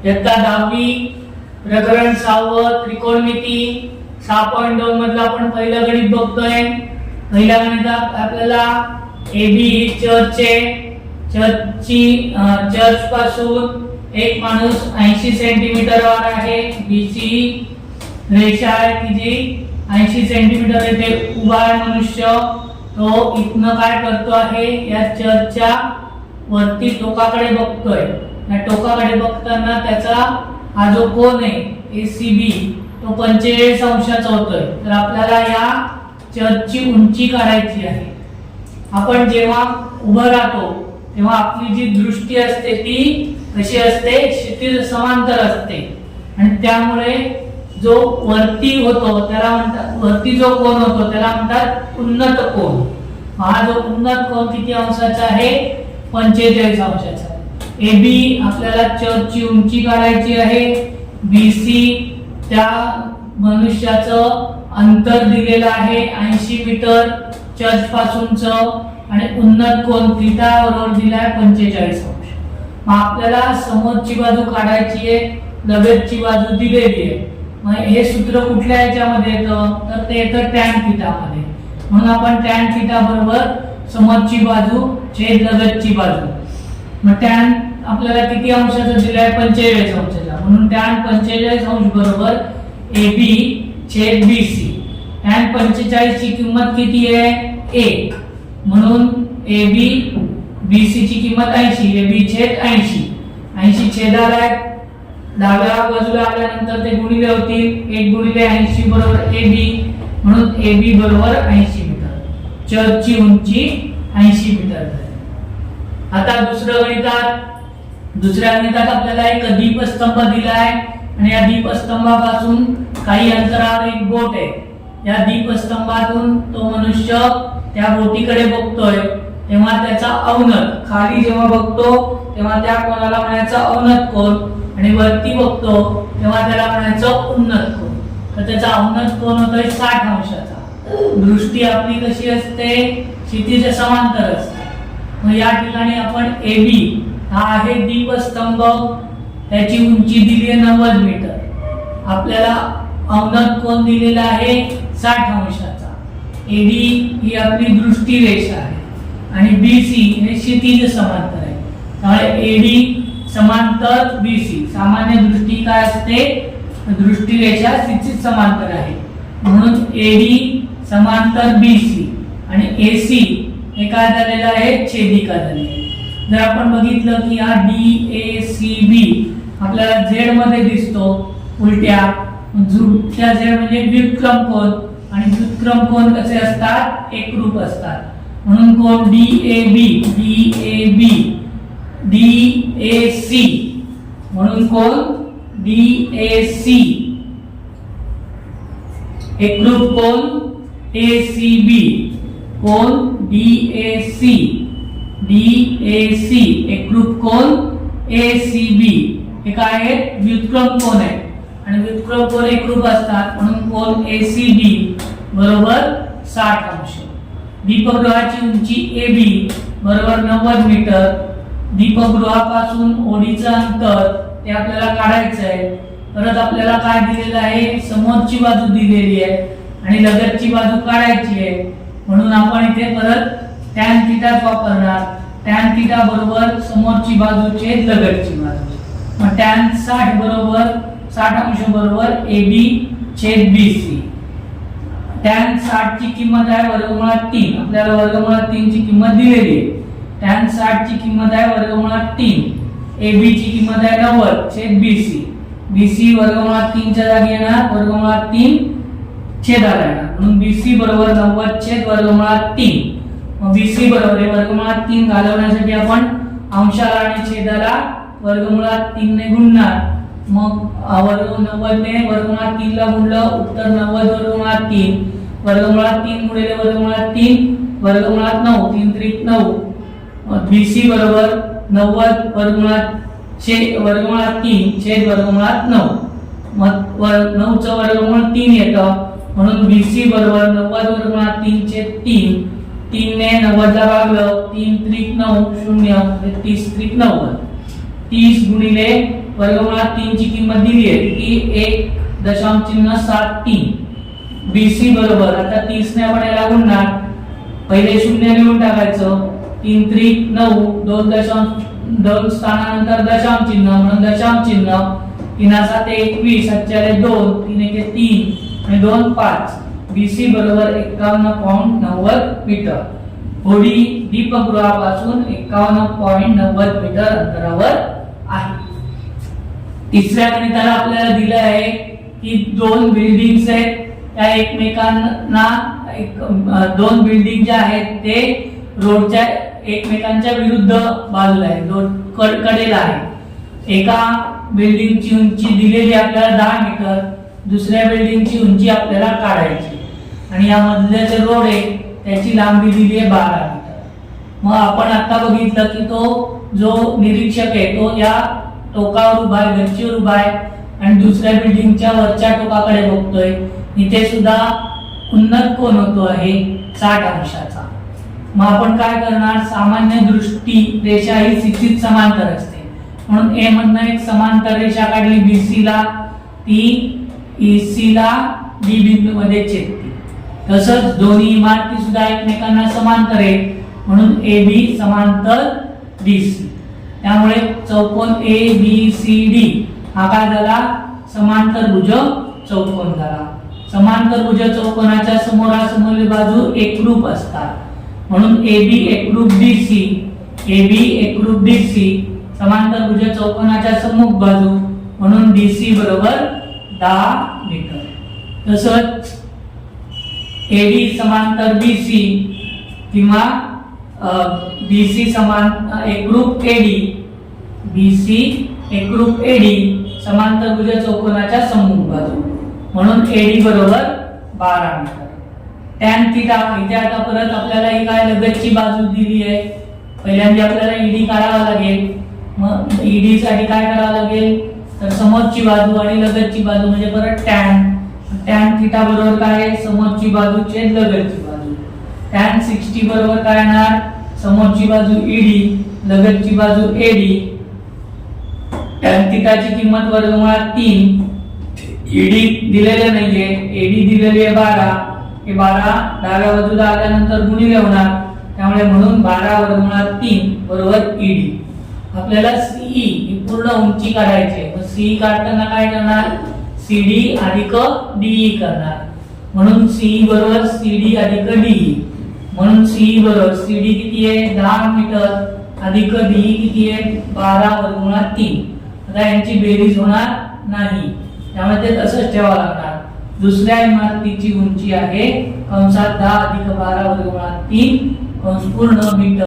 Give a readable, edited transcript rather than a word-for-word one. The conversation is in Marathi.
इयत्ता 10वी प्रकरण 6 त्रिकोणमिती 6.2 मधला आपण पहिलं गणित बघतोय। पहिल्या गणितात आपल्याला AB ही चर्च पासून एक माणूस 80 सेंटीमीटर वर आहे, BC रेषा आहे की जी 80 सेंटीमीटर येथे उभा आहे मनुष्य। तो इथनं काय करतो आहे, या चर्चच्या वरती टोकाकडे बघतोय। या टोकाकडे बघताना त्याचा हा जो कोन आहे ACB तो 45 अंशाचा होतोय। तर आपल्याला या चर्चची उंची काढायची आहे। आपण जेव्हा उभं राहतो तेव्हा आपली जी दृष्टी असते ती कशी असते, क्षितिज समांतर असते आणि त्यामुळे जो वरती होतो त्याला म्हणतात, वरती जो कोन होतो त्याला म्हणतात उन्नत कोन। हा जो उन्नत कोन किती अंशाचा आहे, 45 अंशाचा। AB आपल्याला चर्चची उंची काढायची आहे। BC त्या मनुष्याचं अंतर दिलेलं आहे 80 मीटर चर्च पासूनचं आणि उन्नत कोन थीटा बरोबर दिलाय 45 अंश। मग आपल्याला समोरची बाजू काढायची आहे, लगतची बाजू दिलेली आहे। मग हे सूत्र कुठल्या याच्यामध्ये येतं, तर ते येतं टॅन थीटा मध्ये। म्हणून आपण टॅन थीटा बरोबर समोरची बाजू छेद लगतची बाजू। मग टॅन आपल्याला किती अंशाचा दिलाय, 45 अंशाचा। म्हणून टॅन 45 अंश बरोबर AB छेद BC। टॅन 45 ची किंमत किती आहे, 1। म्हणून AB BC ची किंमत 80, AB छेद 80। 80 छेदाला डाव्या बाजूला आल्यानंतर ते गुणिले होतील, 1 गुणिले 80 बरोबर AB। म्हणून AB बरोबर 80 मीटर। चर्चची उंची 80 मीटर आहे। आता दुसऱ्या गणितात आपल्याला एक दीपस्तंभ दिलाय आणि या दीपस्तंभापासून काही अंतरावर एक बोट आहे। या दीपस्तंभातून तो मनुष्य त्या बोटीकडे बघतोय तेव्हा त्याचा अवनत, खाली जेव्हा बघतो तेव्हा त्या कोणाला म्हणायचं अवनत कोन आणि वरती बघतो तेव्हा त्याला म्हणायचं उन्नत कोन। तर त्याचा अवनत कोन होतोय 60 अंशाचा। दृष्टी आपली कशी असते, क्षितिज समांतर असते। मग या ठिकाणी आपण AB हा आहे दीपस्तंभ, त्याची उंची दिली आहे 90 मीटर। आपल्याला अवनत कोन दिलेला आहे 60 अंशाचा। AD ही आपली दृष्टी रेषा आहे आणि BC हे क्षितिज समांतर आहे। त्यामुळे AD समांतर BC, सामान्य दृष्टी काय असते, दृष्टी रेषा क्षितिज समांतर आहे। म्हणून AD समांतर BC आणि AC हे काय झालेलं आहे, छेदिका झाली। जर आपण बघितलं की हा DACB आपल्याला Z मध्ये दिसतो उलट्या Z म्हणजे व्युत्क्रम कोन आणि व्युत्क्रम कोन कसे असतात, एकरूप असतात। म्हणून कोन DAC म्हणून कोन DAC एकरूप कोन ACB, कोन DAC एकरूप कोन ACB हे काय आहे, व्युत्क्रम कोन आहे आणि व्युत्क्रम कोन एकरूप असतात। म्हणून कोन ACB बरोबर 60 अंश। दीपगृहाची उंची AB बरोबर 90 मीटर। दीपगृहापासून ओढीचं अंतर ते आपल्याला काढायचं आहे। परत आपल्याला काय दिलेलं आहे, समोरची बाजू दिलेली आहे आणि लगतची बाजू काढायची आहे। म्हणून आपण इथे परत टॅन थीटाच वापरणार। टॅन थीटा बरोबर समोरची बाजू छेद लगतची बाजू। मग टॅन 60 बरोबर 60 अंश बरोबर AB छेद BC। टॅन 60 ची किंमत आहे वर्गमुळात 3। आपल्याला वर्गमुळात 3 ची किंमत दिलेली आहे। टॅन 60 ची किंमत आहे वर्गमुळात 3। AB ची किंमत आहे 90 छेद BC। BC वर्गमुळात 3 च्या जागी येणार वर्गमुळात 3 छेदाला येणार। म्हणून BC बरोबर 90 छेद वर्गमुळात 3। मग BC बरोबर आहे वर्गमुळात 3 घालवण्यासाठी आपण अंशाला आणि छेदाला वर्गमुळात 3 ने गुणणार। मग 90 ने वर्गमुळात 3 ला गुणलं, उत्तर 90 वर्गमुळात 3। वर्गमुळात 3 गुणिले वर्गमुळात 3 वर्गमुळात 9, 3 त्रिक 9। BC बरोबर 90 वर्गमुळात वर्गमुळात 3 छेद वर्गमुळात 9। मग 9 चं वर्गमूळ 3 येतं। म्हणून BC बरोबर 90 वर्गमुळात 3 छेद 3। 3 ने 90 ला भागलं, 3 त्रिक 9 0 30 त्रिक 90। 30 गुणिले वर्गमुळात 3 ची किंमत दिली आहे की 1.73 BC बरोबर आता 30 ने आपण याला गुणणार, पहिले शून्य लिहून टाकायचं, 3 त्रिक 9, 2 स्थानानंतर दशांश चिन्ह म्हणून दशांश चिन्ह, 3 7 21, 7 2, 3 1 3 आणि 2 5, BC बरोबर 51.90 मीटर. होडी दीपगृहापासून 51.90 मीटर अंतरावर आहे. तिसऱ्या गणिताला आपल्याला दिलं आहे की दोन बिल्डिंग्स आहेत, त्या एकमेकांना दोन बिल्डिंग ज्या आहेत ते रोडच्या एकमेकांच्या विरुद्ध बाजूला आहे, रोड कडेला आहे. एका बिल्डिंगची उंची दिलेली आपल्याला 10 मीटर, दुसऱ्या बिल्डिंगची उंची आपल्याला काढायची आणि या मधले जे रोड आहे त्याची लांबी दिली आहे 12 मीटर. मग आपण आता बघितलं की तो जो निरीक्षक आहे तो या टोकावर उभा आहे, गच्चीवर उभा आहे आणि दुसऱ्या बिल्डिंगच्या वरच्या टोकाकडे बघतोय. इथे सुद्धा उन्नत कोन होतो आहे 60 अंशाचा. मग आपण काय करणार, सामान्य दृष्टी रेषा ही 60 समांतर असते म्हणून ए मधनं एक समांतर रेषा काढली BC ला, ती EC ला B बिंदू मध्ये छेदते. तसंच दोन्ही इमारती सुद्धा एकमेकांना समांतर आहेत म्हणून AB समांतर BC. त्यामुळे चौकोन ABCD हा काय झाला, समांतर भुज चौकोन झाला. समांतर भुज चौकोनाच्या समोरासमोरील बाजू एकरूप असतात म्हणून AB एकरूप DC, AB एकरूप DC, समांतर भुज चौकोनाच्या सम्मुख बाजू म्हणून DC बरोबर 10 मीटर. तसंच AD समांतर BC किंवा BC समान एकरूप AD, BC एकरूप AD, समांतर भुज चौकोनाच्या सम्मुख बाजू म्हणून AD बरोबर 12 मीटर. टॅन थीटा इथे आता परत आपल्याला ही काय लगतची बाजू दिली आहे, पहिल्यांदा आपल्याला ED काढावा लागेल. मग ED साठी काय करावं लागेल तर समोरची बाजू आणि लगतची बाजू म्हणजे परत टॅन थीटा बरोबर काय आहे, समोरची बाजू छेद लगतची बाजू. टॅन 60 बरोबर काय येणार, समोरची बाजू ED, लगतची बाजू AD. टॅन थीटाची किंमत वर्गमुळात 3, ED दिलेले नाहीये, AD दिलेली आहे 12, हे 12 डाव्या बाजूला आल्यानंतर गुणिले होणार, त्यामुळे म्हणून 12 वर्गमुळात 3 बरोबर ED. आपल्याला CE ही पूर्ण उंची काढायची आहे. मग CE काढताना काय करणार, CD अधिक DE करणार म्हणून CE बरोबर CD अधिक DE म्हणून CE बरोबर CD किती आहे 10 मीटर अधिक DE किती आहे 12 वर्गमुळात 3. आता यांची बेरीज होणार नाही त्यामुळे ते तसंच ठेवावं लागणार. दुसऱ्या इमारतीची उंची आहे कंसात 10 अधिक 12 वर्गमुळात 3 कंस पूर्ण मीटर.